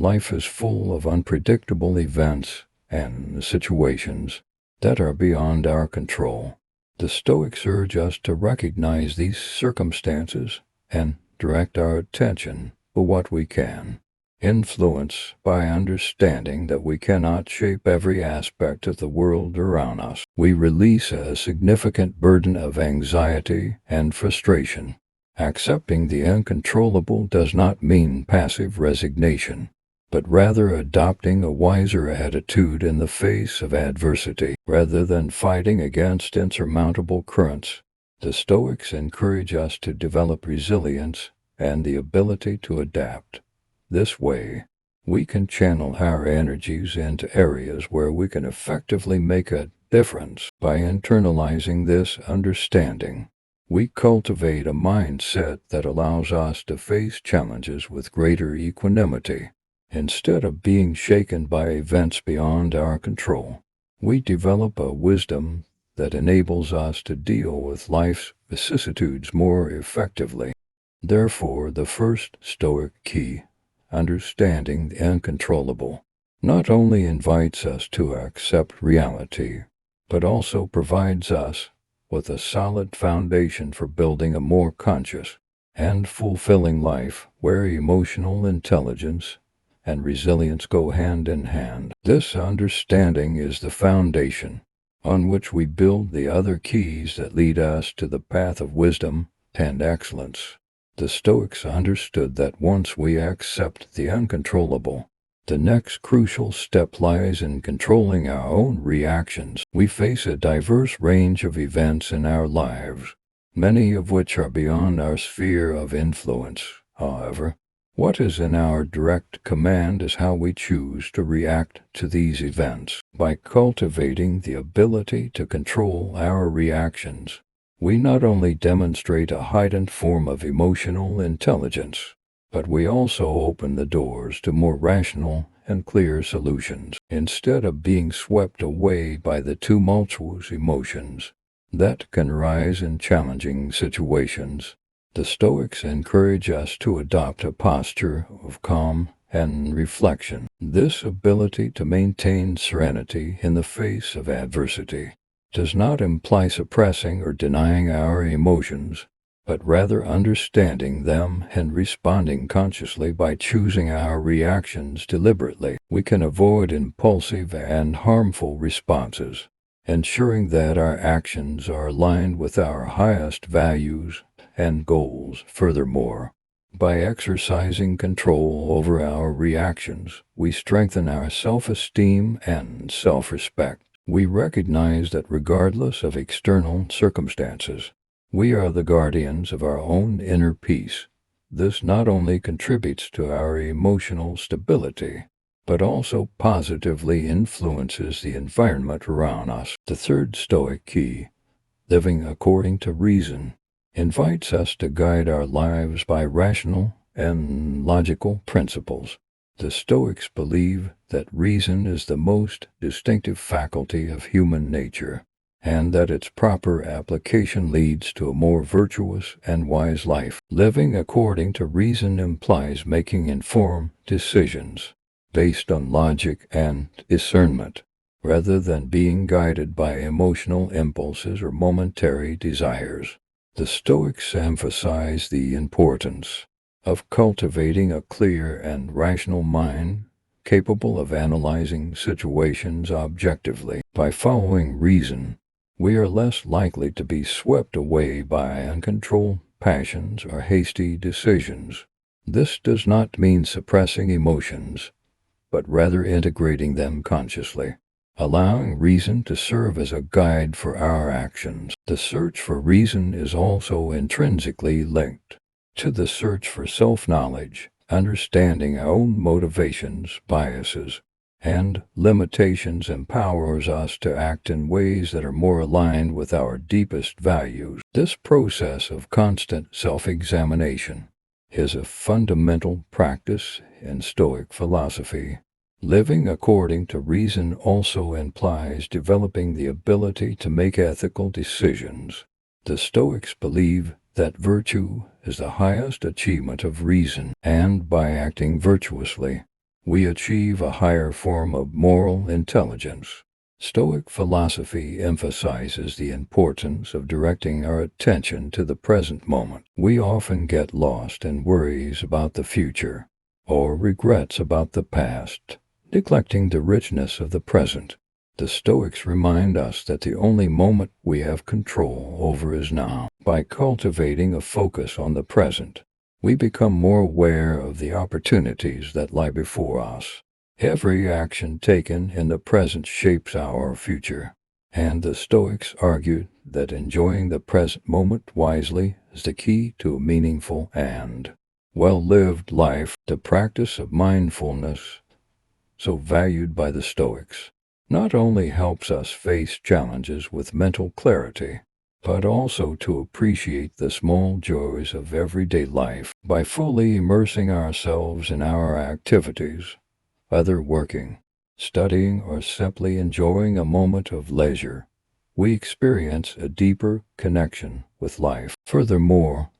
life is full of unpredictable events and situations that are beyond our control. The Stoics urge us to recognize these circumstances and direct our attention to what we can influence by understanding that we cannot shape every aspect of the world around us. We release a significant burden of anxiety and frustration. Accepting the uncontrollable does not mean passive resignation, but rather adopting a wiser attitude in the face of adversity. Rather than fighting against insurmountable currents, the Stoics encourage us to develop resilience and the ability to adapt. This way, we can channel our energies into areas where we can effectively make a difference. By internalizing this understanding, we cultivate a mindset that allows us to face challenges with greater equanimity. Instead of being shaken by events beyond our control, we develop a wisdom that enables us to deal with life's vicissitudes more effectively. Therefore, the first Stoic key, understanding the uncontrollable, not only invites us to accept reality, but also provides us with a solid foundation for building a more conscious and fulfilling life where emotional intelligence and resilience go hand in hand. This understanding is the foundation on which we build the other keys that lead us to the path of wisdom and excellence. The Stoics understood that once we accept the uncontrollable, the next crucial step lies in controlling our own reactions. We face a diverse range of events in our lives, many of which are beyond our sphere of influence. However, what is in our direct command is how we choose to react to these events. By cultivating the ability to control our reactions, we not only demonstrate a heightened form of emotional intelligence, but we also open the doors to more rational and clear solutions. Instead of being swept away by the tumultuous emotions that can rise in challenging situations, the Stoics encourage us to adopt a posture of calm and reflection. This ability to maintain serenity in the face of adversity does not imply suppressing or denying our emotions, but rather understanding them and responding consciously. By choosing our reactions deliberately, we can avoid impulsive and harmful responses, ensuring that our actions are aligned with our highest values and goals. Furthermore, by exercising control over our reactions, we strengthen our self-esteem and self-respect. We recognize that regardless of external circumstances, we are the guardians of our own inner peace. This not only contributes to our emotional stability, but also positively influences the environment around us. The third Stoic key, living according to reason, invites us to guide our lives by rational and logical principles. The Stoics believe that reason is the most distinctive faculty of human nature, and that its proper application leads to a more virtuous and wise life. Living according to reason implies making informed decisions based on logic and discernment, rather than being guided by emotional impulses or momentary desires. The Stoics emphasize the importance of cultivating a clear and rational mind capable of analyzing situations objectively. By following reason, we are less likely to be swept away by uncontrolled passions or hasty decisions. This does not mean suppressing emotions, but rather integrating them consciously, allowing reason to serve as a guide for our actions. The search for reason is also intrinsically linked to the search for self-knowledge. Understanding our own motivations, biases, and limitations empowers us to act in ways that are more aligned with our deepest values. This process of constant self-examination is a fundamental practice in Stoic philosophy. Living according to reason also implies developing the ability to make ethical decisions. The Stoics believe that virtue is the highest achievement of reason, and by acting virtuously, we achieve a higher form of moral intelligence. Stoic philosophy emphasizes the importance of directing our attention to the present moment. We often get lost in worries about the future or regrets about the past, neglecting the richness of the present. The Stoics remind us that the only moment we have control over is now. By cultivating a focus on the present, we become more aware of the opportunities that lie before us. Every action taken in the present shapes our future, and the Stoics argued that enjoying the present moment wisely is the key to a meaningful and well-lived life. The practice of mindfulness, so valued by the Stoics, not only helps us face challenges with mental clarity, but also to appreciate the small joys of everyday life. By fully immersing ourselves in our activities, whether working, studying, or simply enjoying a moment of leisure, we experience a deeper connection with life. Furthermore,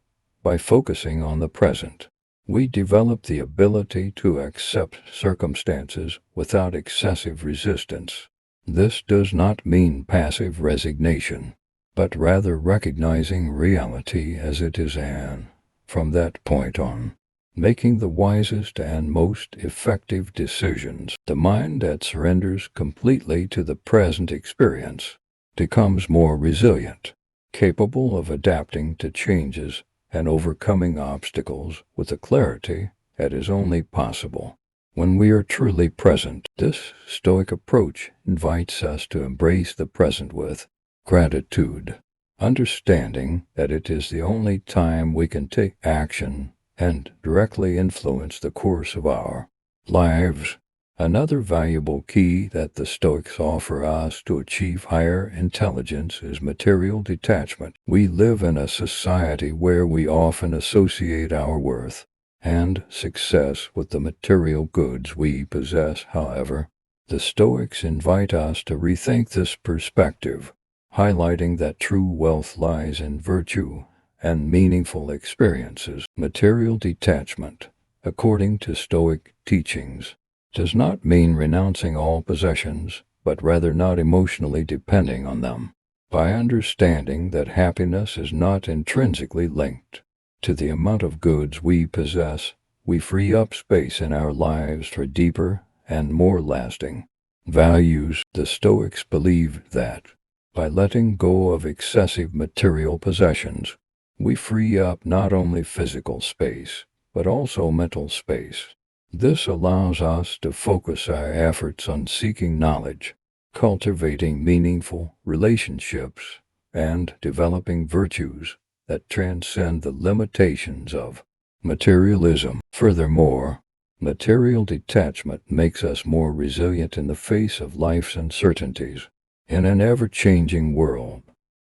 by focusing on the present, we develop the ability to accept circumstances without excessive resistance. This does not mean passive resignation, but rather recognizing reality as it is, and, from that point on, making the wisest and most effective decisions. The mind that surrenders completely to the present experience becomes more resilient, capable of adapting to changes and overcoming obstacles with a clarity that is only possible when we are truly present. This Stoic approach invites us to embrace the present with gratitude, understanding that it is the only time we can take action and directly influence the course of our lives. Another valuable key that the Stoics offer us to achieve higher intelligence is material detachment. We live in a society where we often associate our worth and success with the material goods we possess. However, the Stoics invite us to rethink this perspective, highlighting that true wealth lies in virtue and meaningful experiences. Material detachment, according to Stoic teachings, does not mean renouncing all possessions, but rather not emotionally depending on them. By understanding that happiness is not intrinsically linked to the amount of goods we possess, we free up space in our lives for deeper and more lasting values. The Stoics believe that by letting go of excessive material possessions, we free up not only physical space, but also mental space. This allows us to focus our efforts on seeking knowledge, cultivating meaningful relationships, and developing virtues that transcend the limitations of materialism. Furthermore, material detachment makes us more resilient in the face of life's uncertainties. In an ever-changing world,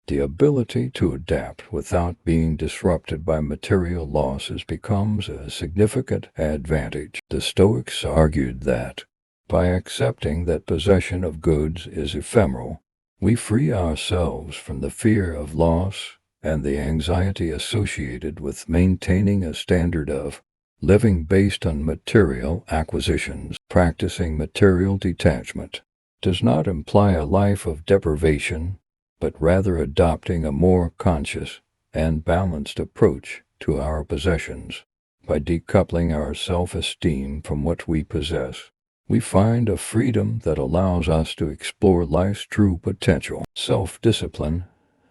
the ability to adapt without being disrupted by material losses becomes a significant advantage. The Stoics argued that, by accepting that possession of goods is ephemeral, we free ourselves from the fear of loss and the anxiety associated with maintaining a standard of living based on material acquisitions. Practicing material detachment does not imply a life of deprivation, but rather adopting a more conscious and balanced approach to our possessions. By decoupling our self-esteem from what we possess, we find a freedom that allows us to explore life's true potential. Self-discipline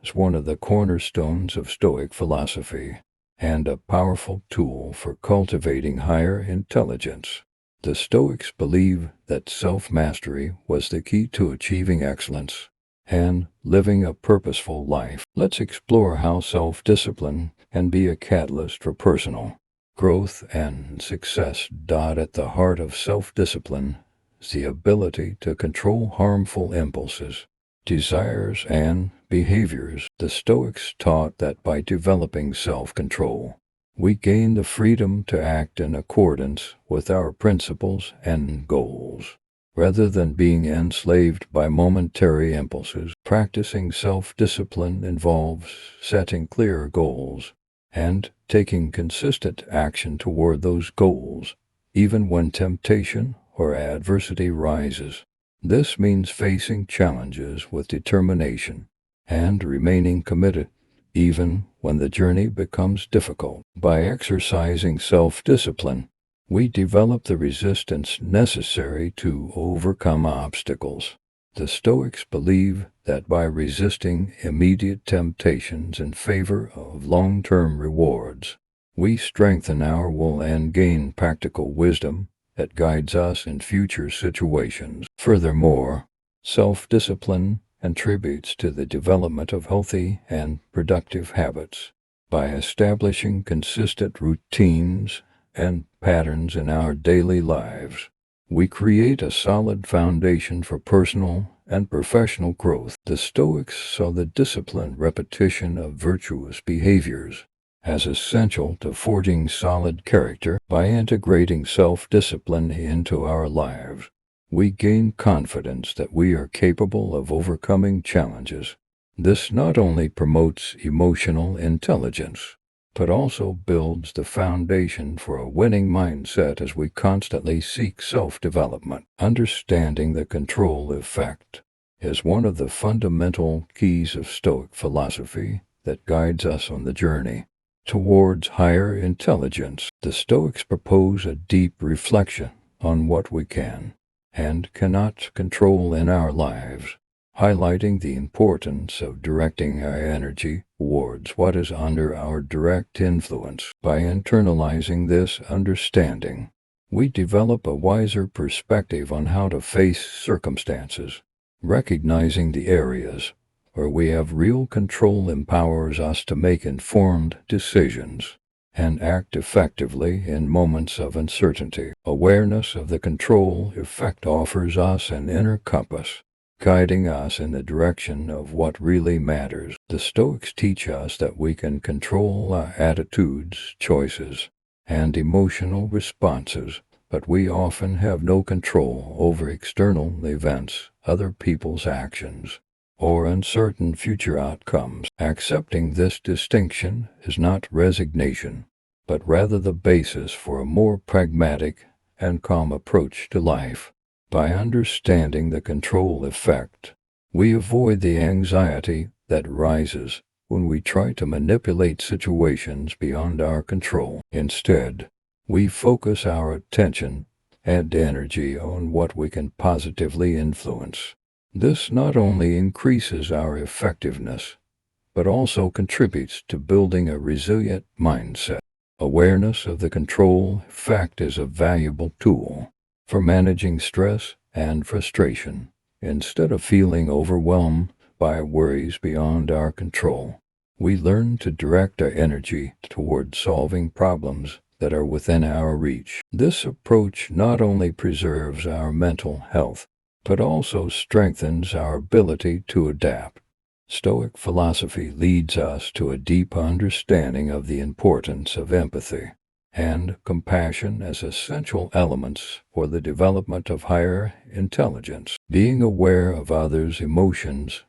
is one of the cornerstones of Stoic philosophy and a powerful tool for cultivating higher intelligence. The Stoics believe that self-mastery was the key to achieving excellence and living a purposeful life. Let's explore how self-discipline can be a catalyst for personal growth and success. At the heart of self-discipline is the ability to control harmful impulses, desires, and behaviors. The Stoics taught that by developing self-control, we gain the freedom to act in accordance with our principles and goals, rather than being enslaved by momentary impulses. Practicing self-discipline involves setting clear goals and taking consistent action toward those goals, even when temptation or adversity rises. This means facing challenges with determination and remaining committed, even when the journey becomes difficult. By exercising self-discipline, we develop the resistance necessary to overcome obstacles. The Stoics believe that by resisting immediate temptations in favor of long-term rewards, we strengthen our will and gain practical wisdom that guides us in future situations. Furthermore, self-discipline contributes to the development of healthy and productive habits. By establishing consistent routines and patterns in our daily lives, we create a solid foundation for personal and professional growth. The Stoics saw the disciplined repetition of virtuous behaviors as essential to forging solid character. By integrating self-discipline into our lives, we gain confidence that we are capable of overcoming challenges. This not only promotes emotional intelligence, but also builds the foundation for a winning mindset as we constantly seek self-development. Understanding the control effect is one of the fundamental keys of Stoic philosophy that guides us on the journey towards higher intelligence. The Stoics propose a deep reflection on what we can and cannot control in our lives, highlighting the importance of directing our energy towards what is under our direct influence. By internalizing this understanding, we develop a wiser perspective on how to face circumstances. Recognizing the areas where we have real control empowers us to make informed decisions and act effectively in moments of uncertainty. Awareness of the control effect offers us an inner compass, guiding us in the direction of what really matters. The Stoics teach us that we can control our attitudes, choices, and emotional responses, but we often have no control over external events, other people's actions, or uncertain future outcomes. Accepting this distinction is not resignation, but rather the basis for a more pragmatic and calm approach to life. By understanding the control effect, we avoid the anxiety that rises when we try to manipulate situations beyond our control. Instead, we focus our attention and energy on what we can positively influence. This not only increases our effectiveness, but also contributes to building a resilient mindset. Awareness of the control effect is a valuable tool for managing stress and frustration. Instead of feeling overwhelmed by worries beyond our control, we learn to direct our energy toward solving problems that are within our reach. This approach not only preserves our mental health, but also strengthens our ability to adapt. Stoic philosophy leads us to a deep understanding of the importance of empathy and compassion as essential elements for the development of higher intelligence. Being aware of others' emotions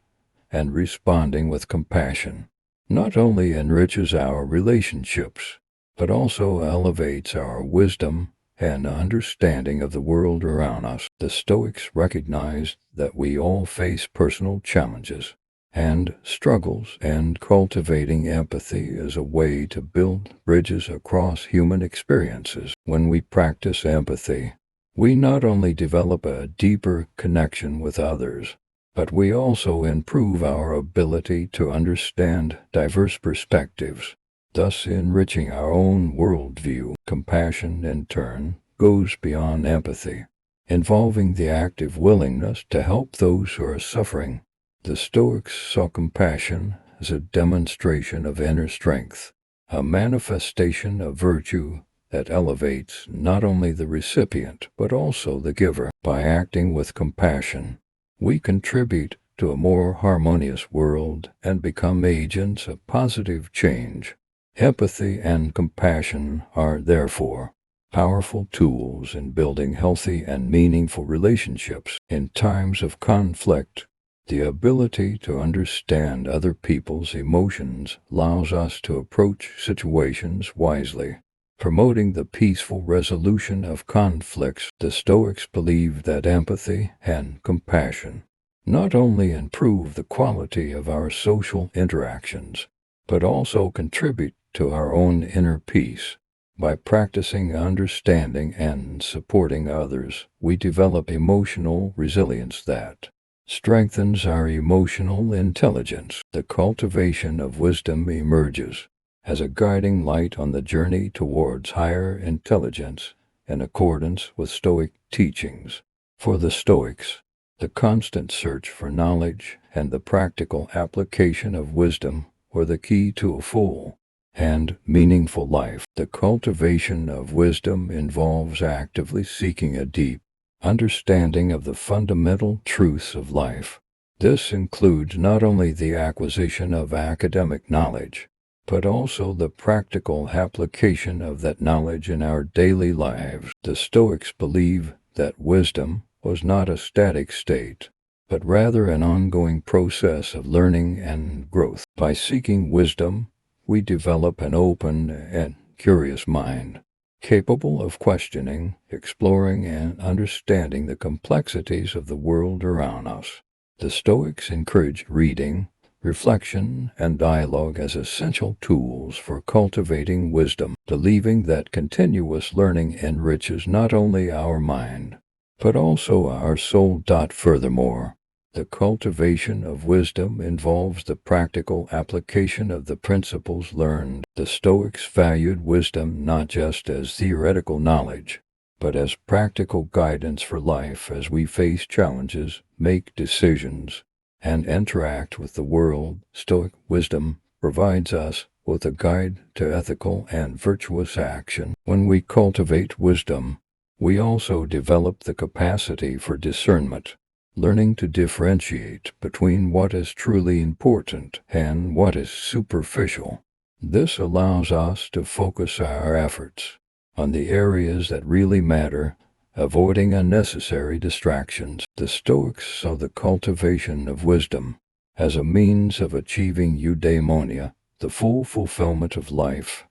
and responding with compassion not only enriches our relationships, but also elevates our wisdom and understanding of the world around us. The Stoics recognize that we all face personal challenges and struggles, and cultivating empathy is a way to build bridges across human experiences. When we practice empathy, we not only develop a deeper connection with others, but we also improve our ability to understand diverse perspectives, thus enriching our own worldview. Compassion, in turn, goes beyond empathy, involving the active willingness to help those who are suffering. The Stoics saw compassion as a demonstration of inner strength, a manifestation of virtue that elevates not only the recipient but also the giver. By acting with compassion, we contribute to a more harmonious world and become agents of positive change. Empathy and compassion are, therefore, powerful tools in building healthy and meaningful relationships. In times of conflict, the ability to understand other people's emotions allows us to approach situations wisely promoting the peaceful resolution of conflicts. The Stoics believe that empathy and compassion not only improve the quality of our social interactions, but also contribute to our own inner peace. By practicing understanding and supporting others, we develop emotional resilience that strengthens our emotional intelligence. The cultivation of wisdom emerges as a guiding light on the journey towards higher intelligence in accordance with Stoic teachings. For the Stoics, the constant search for knowledge and the practical application of wisdom were the key to a full and meaningful life. The cultivation of wisdom involves actively seeking a deep understanding of the fundamental truths of life. This includes not only the acquisition of academic knowledge, but also the practical application of that knowledge in our daily lives. The Stoics believe that wisdom was not a static state, but rather an ongoing process of learning and growth. By seeking wisdom, we develop an open and curious mind, capable of questioning, exploring, and understanding the complexities of the world around us. The Stoics encourage reading, reflection, and dialogue as essential tools for cultivating wisdom, believing that continuous learning enriches not only our mind, but also our soul. Furthermore, the cultivation of wisdom involves the practical application of the principles learned. The Stoics valued wisdom not just as theoretical knowledge, but as practical guidance for life as we face challenges, make decisions, and interact with the world. Stoic wisdom provides us with a guide to ethical and virtuous action. When we cultivate wisdom, we also develop the capacity for discernment, learning to differentiate between what is truly important and what is superficial. This allows us to focus our efforts on the areas that really matter, avoiding unnecessary distractions. The Stoics saw the cultivation of wisdom as a means of achieving eudaimonia, the full fulfillment of life.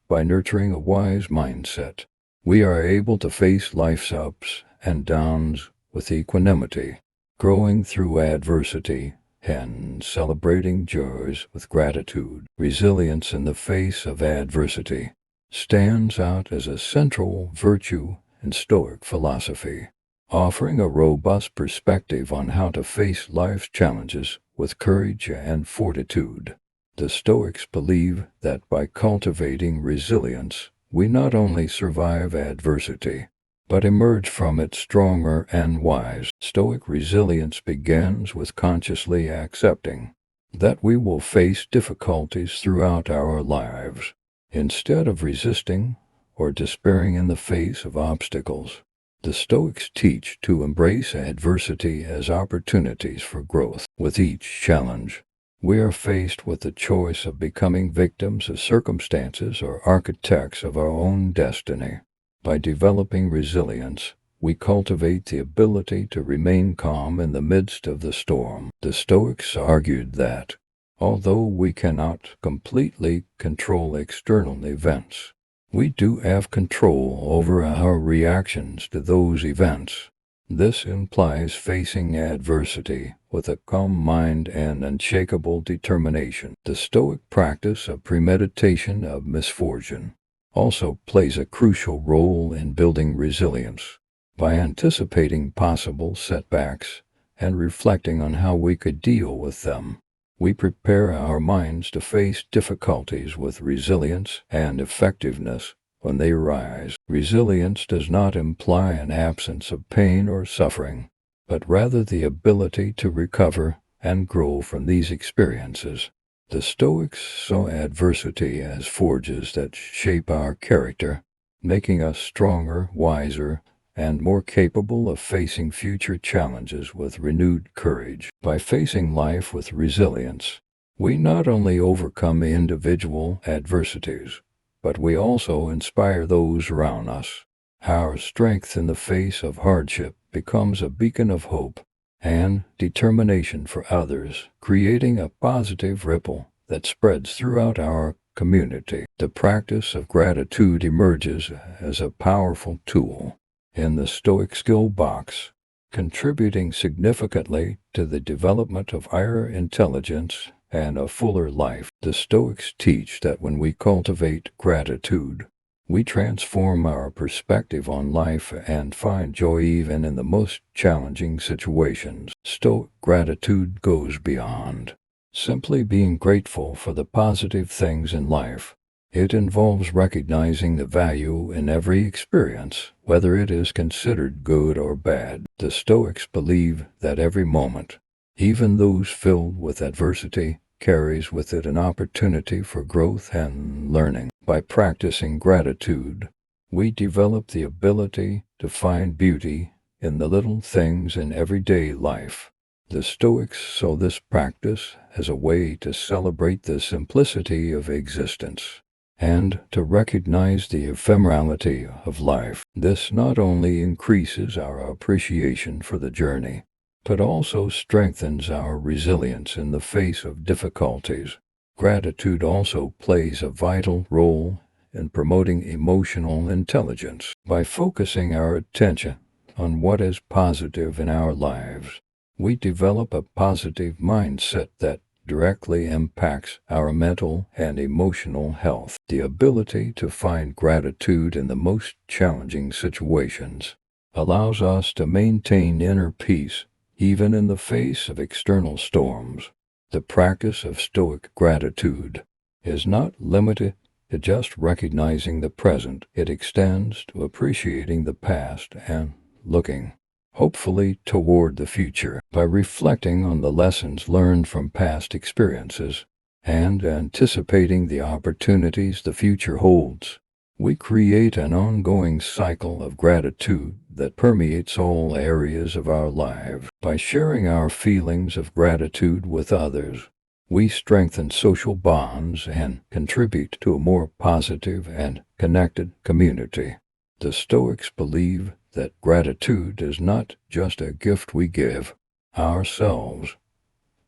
By nurturing a wise mindset, we are able to face life's ups and downs with equanimity, growing through adversity and celebrating joys with gratitude. Resilience in the face of adversity stands out as a central virtue in Stoic philosophy, offering a robust perspective on how to face life's challenges with courage and fortitude. The Stoics believe that by cultivating resilience, we not only survive adversity, but emerge from it stronger and wise. Stoic resilience begins with consciously accepting that we will face difficulties throughout our lives. Instead of resisting or despairing in the face of obstacles, the Stoics teach to embrace adversity as opportunities for growth. With each challenge, we are faced with the choice of becoming victims of circumstances or architects of our own destiny. By developing resilience, we cultivate the ability to remain calm in the midst of the storm. The Stoics argued that, although we cannot completely control external events, we do have control over our reactions to those events. This implies facing adversity with a calm mind and unshakable determination. The Stoic practice of premeditation of misfortune also plays a crucial role in building resilience. By anticipating possible setbacks and reflecting on how we could deal with them, we prepare our minds to face difficulties with resilience and effectiveness when they arise. Resilience does not imply an absence of pain or suffering, but rather the ability to recover and grow from these experiences. The Stoics saw adversity as forges that shape our character, making us stronger, wiser, and more capable of facing future challenges with renewed courage. By facing life with resilience, we not only overcome individual adversities, but we also inspire those around us. Our strength in the face of hardship becomes a beacon of hope and determination for others, creating a positive ripple that spreads throughout our community. The practice of gratitude emerges as a powerful tool in the Stoic skill box, contributing significantly to the development of higher intelligence and a fuller life. The Stoics teach that when we cultivate gratitude, we transform our perspective on life and find joy even in the most challenging situations. Stoic gratitude goes beyond simply being grateful for the positive things in life. It involves recognizing the value in every experience, whether it is considered good or bad. The Stoics believe that every moment, even those filled with adversity, carries with it an opportunity for growth and learning. By practicing gratitude, we develop the ability to find beauty in the little things in everyday life. The Stoics saw this practice as a way to celebrate the simplicity of existence and to recognize the ephemerality of life. This not only increases our appreciation for the journey, but also strengthens our resilience in the face of difficulties. Gratitude also plays a vital role in promoting emotional intelligence. By focusing our attention on what is positive in our lives, we develop a positive mindset that directly impacts our mental and emotional health. The ability to find gratitude in the most challenging situations allows us to maintain inner peace even in the face of external storms. The practice of Stoic gratitude is not limited to just recognizing the present. It extends to appreciating the past and looking hopefully toward the future. By reflecting on the lessons learned from past experiences and anticipating the opportunities the future holds, we create an ongoing cycle of gratitude that permeates all areas of our lives. By sharing our feelings of gratitude with others, we strengthen social bonds and contribute to a more positive and connected community. The Stoics believe that gratitude is not just a gift we give ourselves,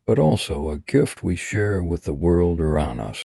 but also a gift we share with the world around us.